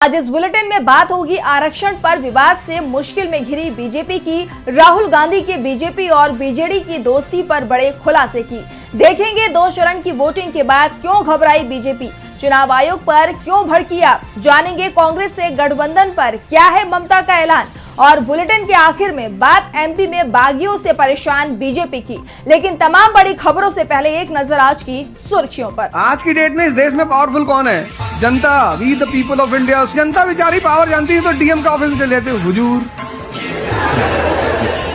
आज इस बुलेटिन में बात होगी आरक्षण पर विवाद से मुश्किल में घिरी बीजेपी की, राहुल गांधी के बीजेपी और बीजेडी की दोस्ती पर बड़े खुलासे की। देखेंगे 2 चरण की वोटिंग के बाद क्यों घबराई बीजेपी, चुनाव आयोग पर क्यों भड़की आप, जानेंगे कांग्रेस से गठबंधन पर क्या है ममता का ऐलान। और बुलेटिन के आखिर में बात एमपी में बागियों से परेशान बीजेपी की। लेकिन तमाम बड़ी खबरों से पहले एक नजर आज की सुर्खियों पर। आज की डेट में इस देश में पावरफुल कौन है? जनता, we the people of India. जनता बेचारी पावर जानती है तो डीएम का ऑफिस में चले जाते हुजूर।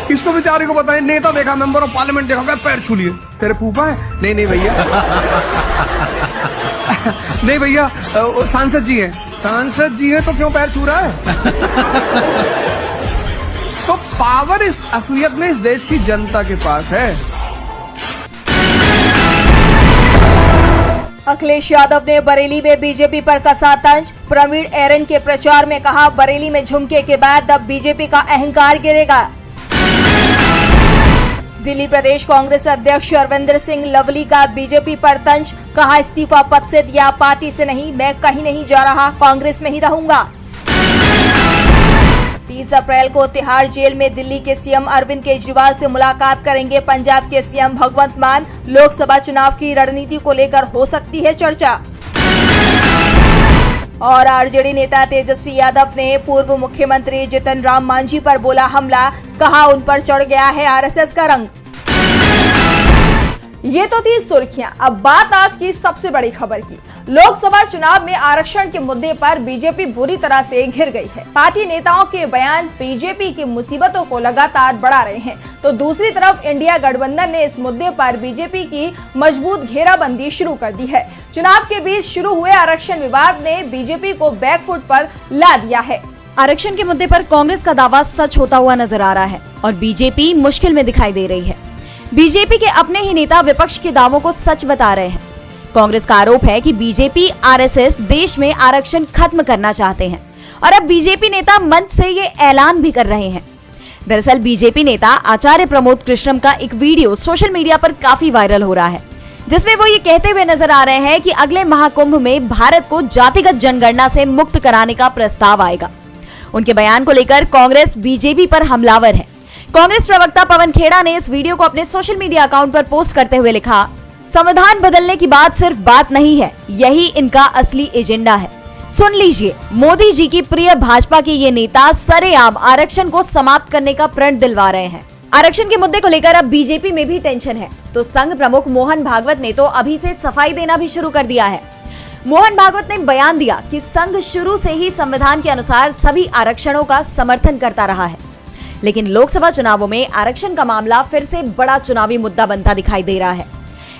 किसको बेचारी को बताएं? नेता देखा, मेंबर ऑफ पार्लियामेंट देखा, पैर छू लिए। तेरे फूफा है? नहीं भैया। नहीं भैया, सांसद जी हैं। सांसद जी हैं तो क्यों पैर छू रहा है? तो पावर इस असलियत में इस देश की जनता के पास है। अखिलेश यादव ने बरेली में बीजेपी पर कसा तंज। प्रवीण एरन के प्रचार में कहा, बरेली में झुमके के बाद अब बीजेपी का अहंकार गिरेगा। दिल्ली प्रदेश कांग्रेस अध्यक्ष अरविंदर सिंह लवली का बीजेपी पर तंज। कहा, इस्तीफा पद से दिया, पार्टी से नहीं, मैं कहीं नहीं जा रहा, कांग्रेस में ही रहूंगा। 30 अप्रैल को तिहाड़ जेल में दिल्ली के सीएम अरविंद केजरीवाल से मुलाकात करेंगे पंजाब के सीएम भगवंत मान। लोकसभा चुनाव की रणनीति को लेकर हो सकती है चर्चा। और आरजेडी नेता तेजस्वी यादव ने पूर्व मुख्यमंत्री जितन राम मांझी पर बोला हमला। कहा, उन पर चढ़ गया है आरएसएस का रंग। ये तो थी सुर्खियां। अब बात आज की सबसे बड़ी खबर की। लोकसभा चुनाव में आरक्षण के मुद्दे पर बीजेपी बुरी तरह से घिर गई है। पार्टी नेताओं के बयान बीजेपी की मुसीबतों को लगातार बढ़ा रहे हैं, तो दूसरी तरफ इंडिया गठबंधन ने इस मुद्दे पर बीजेपी की मजबूत घेराबंदी शुरू कर दी है। चुनाव के बीच शुरू हुए आरक्षण विवाद ने बीजेपी को बैकफुट पर ला दिया है। आरक्षण के मुद्दे पर कांग्रेस का दावा सच होता हुआ नजर आ रहा है और बीजेपी मुश्किल में दिखाई दे रही है। बीजेपी के अपने ही नेता विपक्ष के दावों को सच बता रहे हैं। कांग्रेस का आरोप है कि बीजेपी आरएसएस देश में आरक्षण खत्म करना चाहते हैं और अब बीजेपी नेता मंच से ये ऐलान भी कर रहे हैं। दरअसल बीजेपी नेता आचार्य प्रमोद कृष्णम का एक वीडियो सोशल मीडिया पर काफी वायरल हो रहा है, जिसमें वो ये कहते हुए नजर आ रहे हैं कि अगले महाकुंभ में भारत को जातिगत जनगणना से मुक्त कराने का प्रस्ताव आएगा। उनके बयान को लेकर कांग्रेस बीजेपी पर हमलावर है। कांग्रेस प्रवक्ता पवन खेड़ा ने इस वीडियो को अपने सोशल मीडिया अकाउंट पर पोस्ट करते हुए लिखा, संविधान बदलने की बात सिर्फ बात नहीं है, यही इनका असली एजेंडा है। सुन लीजिए, मोदी जी की प्रिय भाजपा के ये नेता सरेआम आरक्षण को समाप्त करने का प्रण दिलवा रहे हैं। आरक्षण के मुद्दे को लेकर अब बीजेपी में भी टेंशन है, तो संघ प्रमुख मोहन भागवत ने तो अभी से सफाई देना भी शुरू कर दिया है। मोहन भागवत ने बयान दिया कि संघ शुरू से ही संविधान के अनुसार सभी आरक्षणों का समर्थन करता रहा है, लेकिन लोकसभा चुनावों में आरक्षण का मामला फिर से बड़ा चुनावी मुद्दा बनता दिखाई दे रहा है।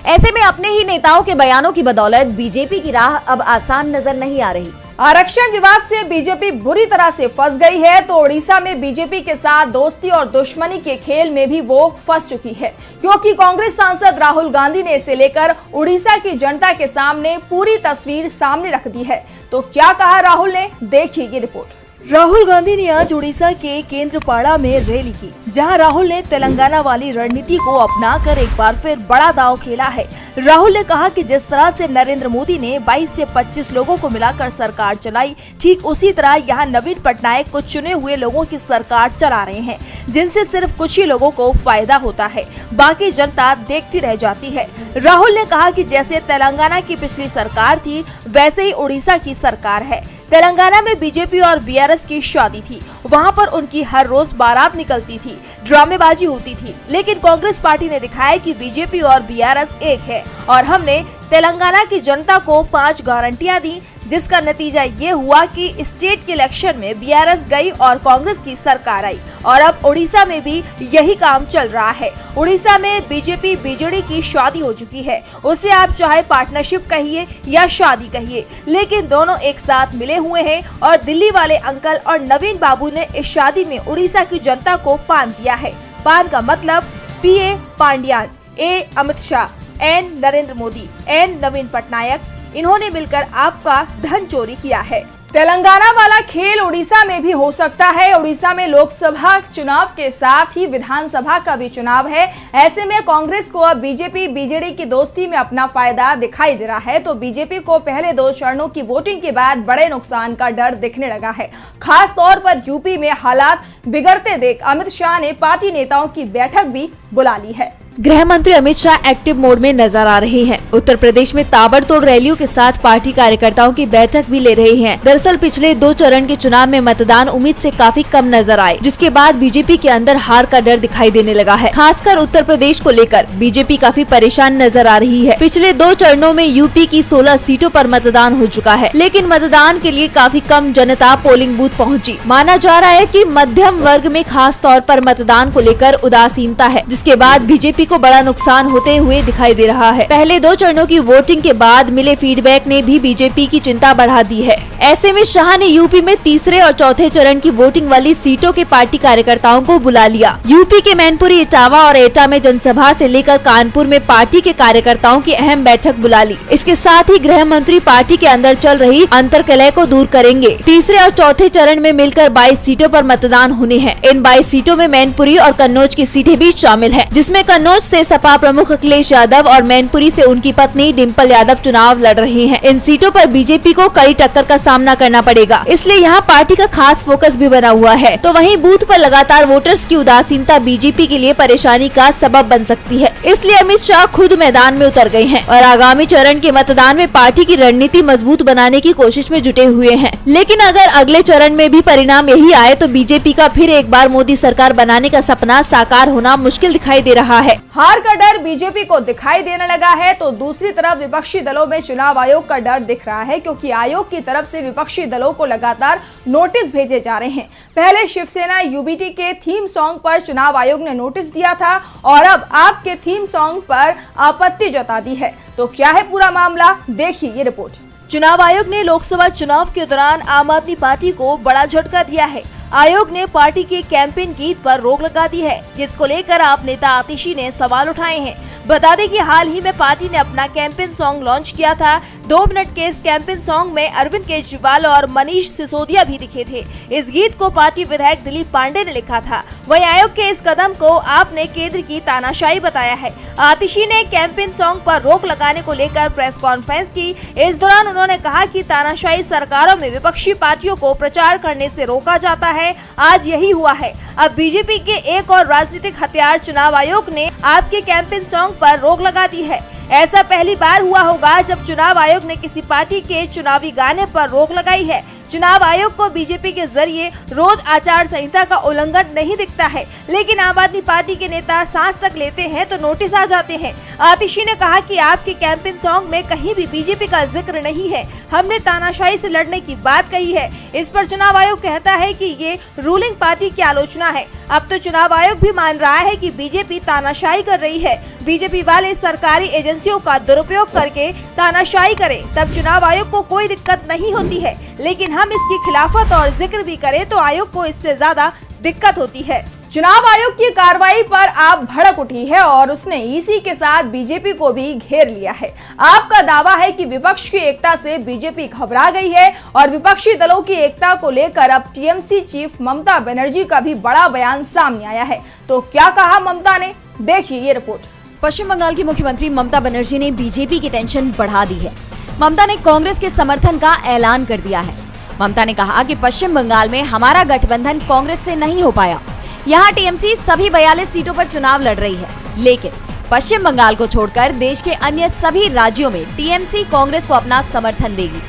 ऐसे में अपने ही नेताओं के बयानों की बदौलत बीजेपी की राह अब आसान नजर नहीं आ रही। आरक्षण विवाद से बीजेपी बुरी तरह से फंस गई है, तो ओडिशा में बीजेपी के साथ दोस्ती और दुश्मनी के खेल में भी वो फंस चुकी है, क्योंकि कांग्रेस सांसद राहुल गांधी ने इसे लेकर उड़ीसा की जनता के सामने पूरी तस्वीर सामने रख दी है। तो क्या कहा राहुल ने, देखिए ये रिपोर्ट। राहुल गांधी ने आज उड़ीसा के केंद्रपाड़ा में रैली की, जहां राहुल ने तेलंगाना वाली रणनीति को अपनाकर एक बार फिर बड़ा दांव खेला है। राहुल ने कहा कि जिस तरह से नरेंद्र मोदी ने 22 से 25 लोगों को मिलाकर सरकार चलाई, ठीक उसी तरह यहां नवीन पटनायक कुछ चुने हुए लोगों की सरकार चला रहे हैं, जिनसे सिर्फ कुछ ही लोगों को फायदा होता है, बाकी जनता देखती रह जाती है। राहुल ने कहा कि जैसे तेलंगाना की पिछली सरकार थी, वैसे ही उड़ीसा की सरकार है। तेलंगाना में बीजेपी और बीआरएस की शादी थी, वहां पर उनकी हर रोज बारात निकलती थी, ड्रामेबाजी होती थी, लेकिन कांग्रेस पार्टी ने दिखाया कि बीजेपी और बीआरएस एक है और हमने तेलंगाना की जनता को 5 गारंटियां दी, जिसका नतीजा ये हुआ कि स्टेट के इलेक्शन में बीआरएस गई और कांग्रेस की सरकार आई और अब उड़ीसा में भी यही काम चल रहा है। उड़ीसा में बीजेपी बीजेडी की शादी हो चुकी है, उसे आप चाहे पार्टनरशिप कहिए या शादी कहिए, लेकिन दोनों एक साथ मिले हुए हैं और दिल्ली वाले अंकल और नवीन बाबू ने इस शादी में उड़ीसा की जनता को पान दिया है। पान का मतलब पीए पांड्यान, ए अमित शाह, एन नरेंद्र मोदी, एन नवीन पटनायक, इन्होंने मिलकर आपका धन चोरी किया है। तेलंगाना वाला खेल उड़ीसा में भी हो सकता है। उड़ीसा में लोकसभा चुनाव के साथ ही विधानसभा का भी चुनाव है। ऐसे में कांग्रेस को अब बीजेपी बीजेडी की दोस्ती में अपना फायदा दिखाई दे रहा है। तो बीजेपी को पहले 2 चरणों की वोटिंग के बाद बड़े नुकसान का डर दिखने लगा है। खास तौर पर यूपी में हालात बिगड़ते देख अमित शाह ने पार्टी नेताओं की बैठक भी बुला ली है। गृह मंत्री अमित शाह एक्टिव मोड में नजर आ रहे हैं। उत्तर प्रदेश में ताबड़तोड़ रैलियों के साथ पार्टी कार्यकर्ताओं की बैठक भी ले रहे हैं। दरअसल पिछले 2 चरण के चुनाव में मतदान उम्मीद से काफी कम नजर आए, जिसके बाद बीजेपी के अंदर हार का डर दिखाई देने लगा है। खासकर उत्तर प्रदेश को लेकर बीजेपी काफी परेशान नजर आ रही है। पिछले 2 चरणों में यूपी की 16 सीटों पर मतदान हो चुका है, लेकिन मतदान के लिए काफी कम जनता पोलिंग बूथ पहुँची। माना जा रहा है कि मध्यम वर्ग में खास तौर पर मतदान को लेकर उदासीनता है, जिसके बाद बीजेपी को बड़ा नुकसान होते हुए दिखाई दे रहा है। पहले 2 चरणों की वोटिंग के बाद मिले फीडबैक ने भी बीजेपी की चिंता बढ़ा दी है। ऐसे में शाह ने यूपी में तीसरे और चौथे चरण की वोटिंग वाली सीटों के पार्टी कार्यकर्ताओं को बुला लिया। यूपी के मैनपुरी, इटावा और एटा में जनसभा से लेकर कानपुर में पार्टी के कार्यकर्ताओं की अहम बैठक बुला ली। इसके साथ ही गृह मंत्री पार्टी के अंदर चल रही अंतर्कलह को दूर करेंगे। तीसरे और चौथे चरण में मिलकर 22 सीटों पर मतदान होने हैं। इन 22 सीटों में मैनपुरी और कन्नौज की सीटें भी शामिल है, जिसमें कन्नौज से सपा प्रमुख अखिलेश यादव और मैनपुरी से उनकी पत्नी डिम्पल यादव चुनाव लड़ रहे हैं। इन सीटों पर बीजेपी को कड़ी टक्कर का सामना करना पड़ेगा, इसलिए यहाँ पार्टी का खास फोकस भी बना हुआ है। तो वहीं बूथ पर लगातार वोटर्स की उदासीनता बीजेपी के लिए परेशानी का सबब बन सकती है। इसलिए अमित शाह खुद मैदान में उतर गए हैं और आगामी चरण के मतदान में पार्टी की रणनीति मजबूत बनाने की कोशिश में जुटे हुए हैं। लेकिन अगर अगले चरण में भी परिणाम यही आए तो बीजेपी का फिर एक बार मोदी सरकार बनाने का सपना साकार होना मुश्किल दिखाई दे रहा है। हार का डर बीजेपी को दिखाई देने लगा है तो दूसरी तरफ विपक्षी दलों में चुनाव आयोग का डर दिख रहा है, क्योंकि आयोग की तरफ से विपक्षी दलों को लगातार नोटिस भेजे जा रहे हैं। पहले शिवसेना यूबीटी के थीम सॉन्ग पर चुनाव आयोग ने नोटिस दिया था और अब आपके थीम सॉन्ग पर आपत्ति जता दी है। तो क्या है पूरा मामला, देखिए ये रिपोर्ट। चुनाव आयोग ने लोकसभा चुनाव के दौरान आम आदमी पार्टी को बड़ा झटका दिया है। आयोग ने पार्टी के कैंपेन गीत पर रोक लगा दी है, जिसको लेकर आप नेता आतिशी ने सवाल उठाए हैं। बता दें कि हाल ही में पार्टी ने अपना कैंपेन सॉन्ग लॉन्च किया था। 2 मिनट के इस कैंपेन सॉन्ग में अरविंद केजरीवाल और मनीष सिसोदिया भी दिखे थे। इस गीत को पार्टी विधायक दिलीप पांडे ने लिखा था। वहीं आयोग के इस कदम को आपने केंद्र की तानाशाही बताया है। आतिशी ने कैंपेन सॉन्ग पर रोक लगाने को लेकर प्रेस कॉन्फ्रेंस की। इस दौरान उन्होंने कहा कि तानाशाही सरकारों में विपक्षी पार्टियों को प्रचार करने से रोका जाता है। आज यही हुआ है। अब बीजेपी के एक और राजनीतिक हथियार चुनाव आयोग ने आपके कैंपेन सॉन्ग पर रोक लगा दी है। ऐसा पहली बार हुआ होगा जब चुनाव आयोग ने किसी पार्टी के चुनावी गाने पर रोक लगाई है। चुनाव आयोग को बीजेपी के जरिए रोज आचार संहिता का उल्लंघन नहीं दिखता है, लेकिन आम आदमी पार्टी के नेता सांस तक लेते हैं तो नोटिस आ जाते हैं। आतिशी ने कहा कि आपके कैंपेन सॉन्ग में कहीं भी बीजेपी का जिक्र नहीं है। हमने तानाशाही से लड़ने की बात कही है। इस पर चुनाव आयोग कहता है कि ये रूलिंग पार्टी की आलोचना है। अब तो चुनाव आयोग भी मान रहा है कि बीजेपी तानाशाही कर रही है। बीजेपी वाले सरकारी एजेंसियों का दुरुपयोग करके तानाशाही करें तब चुनाव आयोग को कोई दिक्कत नहीं होती है, लेकिन हम इसकी खिलाफत और जिक्र भी करें तो आयोग को इससे ज्यादा दिक्कत होती है। चुनाव आयोग की कार्रवाई पर आप भड़क उठी है और उसने ईसी के साथ बीजेपी को भी घेर लिया है। आपका दावा है कि विपक्ष की एकता से बीजेपी घबरा गई है और विपक्षी दलों की एकता को लेकर अब टीएमसी चीफ ममता बनर्जी का भी बड़ा बयान सामने आया है। तो क्या कहा ममता ने, देखिए ये रिपोर्ट। पश्चिम बंगाल की मुख्यमंत्री ममता बनर्जी ने बीजेपी की टेंशन बढ़ा दी है। ममता ने कांग्रेस के समर्थन का ऐलान कर दिया है। ममता ने कहा कि पश्चिम बंगाल में हमारा गठबंधन कांग्रेस से नहीं हो पाया। यहाँ टीएमसी सभी 42 सीटों पर चुनाव लड़ रही है, लेकिन पश्चिम बंगाल को छोड़कर देश के अन्य सभी राज्यों में टीएमसी कांग्रेस को अपना समर्थन देगी।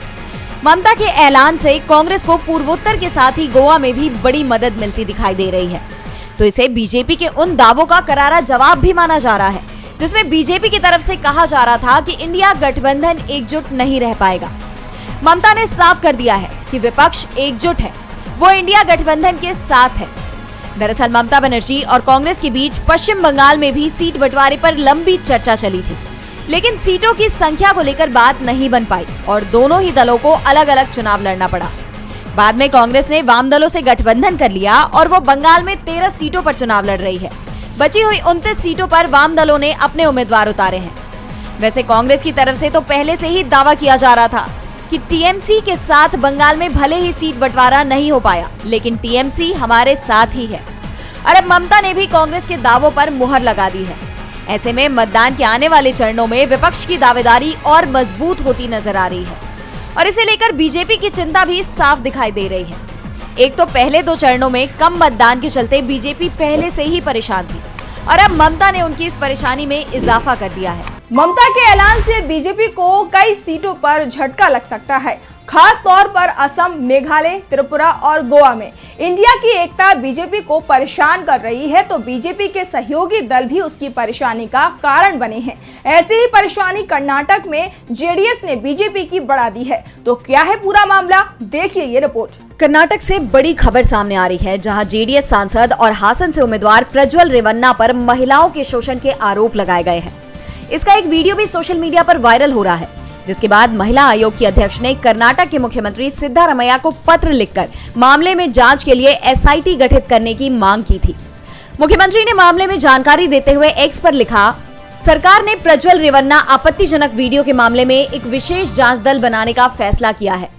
ममता के ऐलान से कांग्रेस को पूर्वोत्तर के साथ ही गोवा में भी बड़ी मदद मिलती दिखाई दे रही है। तो इसे बीजेपी के उन दावों का करारा जवाब भी माना जा रहा है, जिसमें बीजेपी की तरफ से कहा जा रहा था कि इंडिया गठबंधन एकजुट नहीं रह पाएगा। ममता ने साफ कर दिया है कि विपक्ष एकजुट है, वो इंडिया गठबंधन के साथ है। दरअसल ममता बनर्जी और कांग्रेस के बीच पश्चिम बंगाल में भी सीट बंटवारे पर लंबी चर्चा चली थी, लेकिन सीटों की संख्या को लेकर बात नहीं बन पाई और दोनों ही दलों को अलग अलग चुनाव लड़ना पड़ा। बाद में कांग्रेस ने वाम दलों से गठबंधन कर लिया और वो बंगाल में 13 सीटों पर चुनाव लड़ रही है। बची हुई 29 सीटों पर वाम दलों ने अपने उम्मीदवार उतारे हैं। वैसे कांग्रेस की तरफ से तो पहले से ही दावा किया जा रहा था कि टीएमसी के साथ बंगाल में भले ही सीट बंटवारा नहीं हो पाया, लेकिन टीएमसी हमारे साथ ही है। और अब ममता ने भी कांग्रेस के दावों पर मुहर लगा दी है। ऐसे में मतदान के आने वाले चरणों में विपक्ष की दावेदारी और मजबूत होती नजर आ रही है और इसे लेकर बीजेपी की चिंता भी साफ दिखाई दे रही है। एक तो पहले 2 चरणों में कम मतदान के चलते बीजेपी पहले से ही परेशान थी और अब ममता ने उनकी इस परेशानी में इजाफा कर दिया है। ममता के ऐलान से बीजेपी को कई सीटों पर झटका लग सकता है, खास तौर पर असम, मेघालय, त्रिपुरा और गोवा में इंडिया की एकता बीजेपी को परेशान कर रही है, तो बीजेपी के सहयोगी दल भी उसकी परेशानी का कारण बने हैं। ऐसी ही परेशानी कर्नाटक में जेडीएस ने बीजेपी की बढ़ा दी है। तो क्या है पूरा मामला, देखिए ये रिपोर्ट। कर्नाटक से बड़ी खबर सामने आ रही है, जहां जेडीएस सांसद और हासन से उम्मीदवार प्रज्वल रेवन्ना पर महिलाओं के शोषण के आरोप लगाए गए हैं। इसका एक वीडियो भी सोशल मीडिया पर वायरल हो रहा है, जिसके बाद महिला आयोग की अध्यक्ष ने कर्नाटक के मुख्यमंत्री सिद्धारमैया को पत्र लिखकर मामले में जांच के लिए एसआईटी गठित करने की मांग की थी। मुख्यमंत्री ने मामले में जानकारी देते हुए एक्स पर लिखा, सरकार ने प्रज्वल रेवन्ना आपत्तिजनक वीडियो के मामले में एक विशेष जांच दल बनाने का फैसला किया है।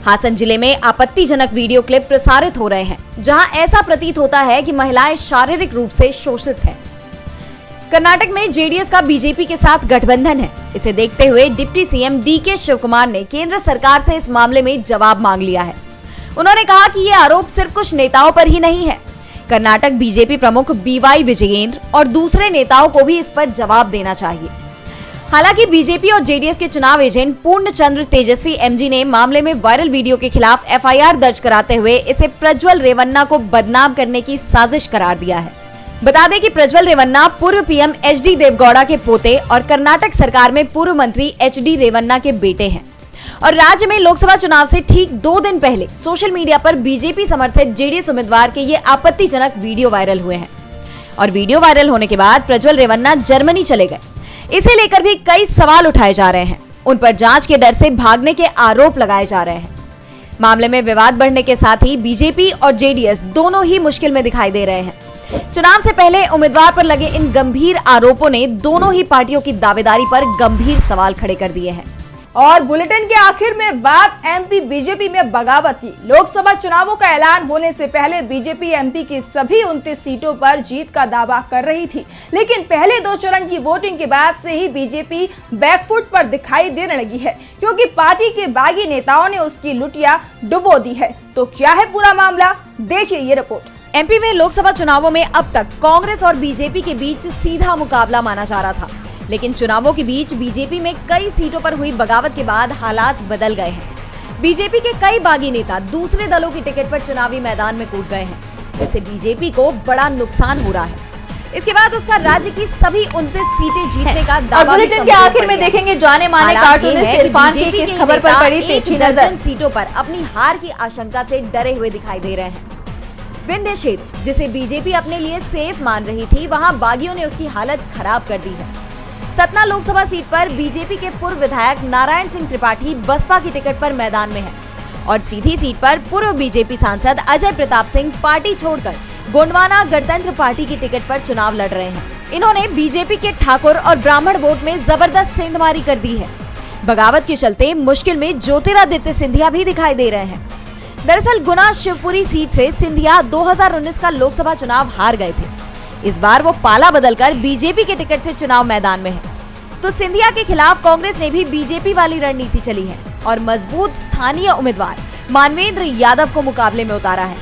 हासन जिले में आपत्तिजनक वीडियो क्लिप प्रसारित हो रहे हैं, जहां ऐसा प्रतीत होता है कि महिलाएं शारीरिक रूप से शोषित हैं। कर्नाटक में जेडीएस का बीजेपी के साथ गठबंधन है। इसे देखते हुए डिप्टी सीएम डीके शिवकुमार ने केंद्र सरकार से इस मामले में जवाब मांग लिया है। उन्होंने कहा कि ये आरोप सिर्फ कुछ नेताओं पर ही नहीं है, कर्नाटक बीजेपी प्रमुख बीवाई विजयेंद्र और दूसरे नेताओं को भी इस पर जवाब देना चाहिए। हालांकि बीजेपी और जेडीएस के चुनाव एजेंट पूर्णचंद्र तेजस्वी एमजी ने मामले में वायरल वीडियो के खिलाफ एफआईआर दर्ज कराते हुए इसे प्रज्वल रेवन्ना को बदनाम करने की साजिश करार दिया है। बता दें कि प्रज्वल रेवन्ना पूर्व पीएम एचडी देवगौड़ा के पोते और कर्नाटक सरकार में पूर्व मंत्री एचडी रेवन्ना के बेटे हैं और राज्य में लोकसभा चुनाव से ठीक 2 दिन पहले सोशल मीडिया पर बीजेपी समर्थित जेडीएस उम्मीदवार के ये आपत्तिजनक वीडियो वायरल हुए हैं और वीडियो वायरल होने के बाद प्रज्वल रेवन्ना जर्मनी चले गए। इसे लेकर भी कई सवाल उठाए जा रहे हैं, उन पर जांच के डर से भागने के आरोप लगाए जा रहे हैं। मामले में विवाद बढ़ने के साथ ही बीजेपी और जेडीएस दोनों ही मुश्किल में दिखाई दे रहे हैं। चुनाव से पहले उम्मीदवार पर लगे इन गंभीर आरोपों ने दोनों ही पार्टियों की दावेदारी पर गंभीर सवाल खड़े कर दिए हैं। और बुलेटिन के आखिर में बात एमपी बीजेपी में बगावत की। लोकसभा चुनावों का ऐलान होने से पहले बीजेपी एमपी की सभी 29 सीटों पर जीत का दावा कर रही थी, लेकिन पहले 2 चरण की वोटिंग के बाद से ही बीजेपी बैकफुट पर दिखाई देने लगी है, क्योंकि पार्टी के बागी नेताओं ने उसकी लुटिया डुबो दी है। तो क्या है पूरा मामला, देखिए ये रिपोर्ट। एमपी में लोकसभा चुनावों में अब तक कांग्रेस और बीजेपी के बीच सीधा मुकाबला माना जा रहा था, लेकिन चुनावों के बीच बीजेपी में कई सीटों पर हुई बगावत के बाद हालात बदल गए हैं। बीजेपी के कई बागी नेता दूसरे दलों की टिकट पर चुनावी मैदान में कूद गए हैं, जिससे बीजेपी को बड़ा नुकसान हो रहा है। इसके बाद उसका राज्य की सभी 29 सीटें जीतने का दावा। बुलेटिन के आखिर में देखेंगे जाने माने कार्टूनिस्ट इरफान की किस खबर पर पड़ी तिरछी नजर। सीटों पर अपनी हार की आशंका से डरे हुए दिखाई दे रहे हैं। विंध्य क्षेत्र, जिसे बीजेपी अपने लिए सेफ मान रही थी, वहां बागियों ने उसकी हालत खराब कर दी है। सतना लोकसभा सीट पर बीजेपी के पूर्व विधायक नारायण सिंह त्रिपाठी बसपा की टिकट पर मैदान में है और सीधी सीट पर पूर्व बीजेपी सांसद अजय प्रताप सिंह पार्टी छोड़कर गोंडवाना गणतंत्र पार्टी की टिकट पर चुनाव लड़ रहे हैं। इन्होंने बीजेपी के ठाकुर और ब्राह्मण वोट में जबरदस्त सेंधमारी कर दी है। बगावत के चलते मुश्किल में ज्योतिरादित्य सिंधिया भी दिखाई दे रहे हैं। दरअसल गुना शिवपुरी सीट से सिंधिया 2019 का लोकसभा चुनाव हार गए थे। इस बार वो पाला बदलकर बीजेपी के टिकट से चुनाव मैदान में है। तो सिंधिया के खिलाफ कांग्रेस ने भी बीजेपी वाली रणनीति चली है और मजबूत स्थानीय उम्मीदवार मानवेंद्र यादव को मुकाबले में उतारा है।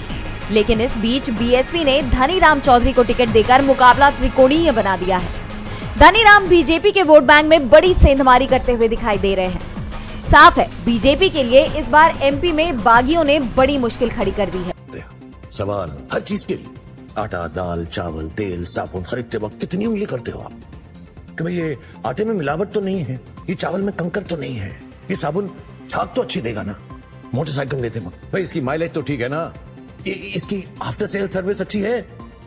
लेकिन इस बीच बीएसपी ने धनीराम चौधरी को टिकट देकर मुकाबला त्रिकोणीय बना दिया है। धनीराम बीजेपी के वोट बैंक में बड़ी सेंधमारी करते हुए दिखाई दे रहे हैं। साफ है, बीजेपी के लिए इस बार एमपी में बागियों ने बड़ी मुश्किल खड़ी कर दी है। सवाल हर चीज के लिए, आटा, दाल, चावल, तेल, साबुन खरीदते वक्त कितनी उंगली करते हो आप कि भाई ये आटे में मिलावट तो नहीं है, ये चावल में कंकर तो नहीं है, ये साबुन झाग तो अच्छी देगा ना। मोटरसाइकिल लेते वक्त भाई इसकी माइलेज तो ठीक है ना, इसकी आफ्टर सेल सर्विस अच्छी है।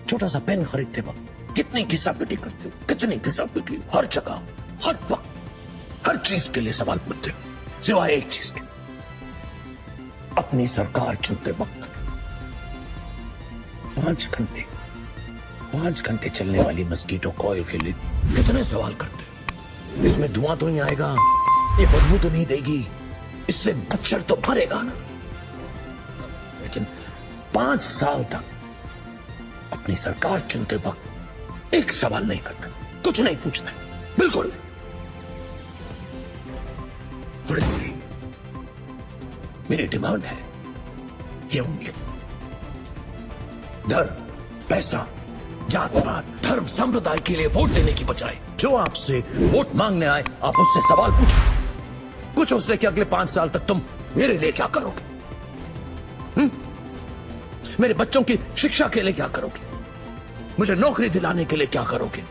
छोटा सा पेन खरीदते वक्त कितनी घिसापिटी करते हो, कितनी घिसापिटी, हर जगह हर वक्त हर चीज के लिए सवाल पूछते हो, सिवाय एक चीज के, अपनी सरकार चुनते वक्त 5 घंटे चलने वाली मस्कीटो कॉइल के लिए कितने सवाल करते हो। इसमें धुआं तो नहीं आएगा, ये बदबू तो नहीं देगी, इससे मच्छर तो मरेगा ना, लेकिन 5 साल तक अपनी सरकार चुनते वक्त एक सवाल नहीं करता, कुछ नहीं पूछता, बिल्कुल। और इसलिए मेरी डिमांड है ये उंगली। धर्म, पैसा, जात पात, धर्म, संप्रदाय के लिए वोट देने की बजाय जो आपसे वोट मांगने आए आप उससे सवाल पूछो। पूछो उससे कि अगले 5 साल तक तुम मेरे लिए क्या करोगे, मेरे बच्चों की शिक्षा के लिए क्या करोगे, मुझे नौकरी दिलाने के लिए क्या करोगे,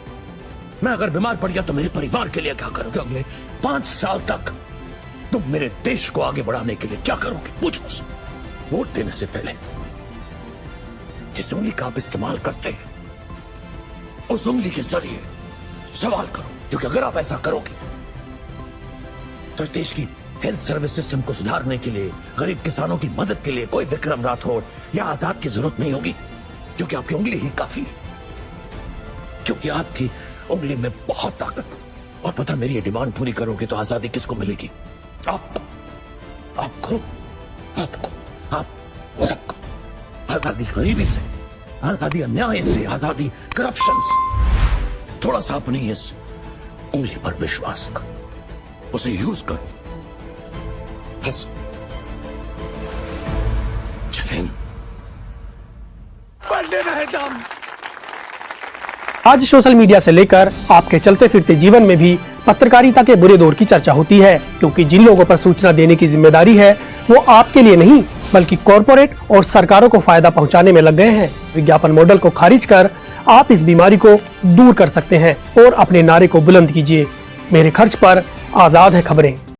मैं अगर बीमार पड़ गया तो मेरे परिवार के लिए क्या करोगे, अगले 5 साल तक तुम मेरे देश को आगे बढ़ाने के लिए क्या करोगे। पूछो उससे। वोट देने से पहले जिस उंगली का आप इस्तेमाल करते हैं उस उंगली के जरिए सवाल करो, क्योंकि अगर आप ऐसा करोगे तो देश की हेल्थ सर्विस सिस्टम को सुधारने के लिए, गरीब किसानों की मदद के लिए कोई विक्रम राठौड़ या आजाद की जरूरत नहीं होगी, क्योंकि आपकी उंगली ही काफी है, क्योंकि आपकी उंगली में बहुत ताकत। और पता, मेरी ये डिमांड पूरी करोगे तो आजादी किसको मिलेगी? आपको, आपको, आपको, आप सबको। आजादी गरीबी से, आजादी अन्याय से, आजादी करप्शन से। थोड़ा सा अपनी इस उंगली पर विश्वास कर, उसे यूज करो, बस। जय हिंद। बढ़ने रहे दम। आज सोशल मीडिया से लेकर आपके चलते फिरते जीवन में भी पत्रकारिता के बुरे दौर की चर्चा होती है, क्योंकि जिन लोगों पर सूचना देने की जिम्मेदारी है वो आपके लिए नहीं बल्कि कॉरपोरेट और सरकारों को फायदा पहुंचाने में लग गए हैं। विज्ञापन मॉडल को खारिज कर आप इस बीमारी को दूर कर सकते हैं और अपने नारे को बुलंद कीजिए। मेरे खर्च पर आजाद है खबरें।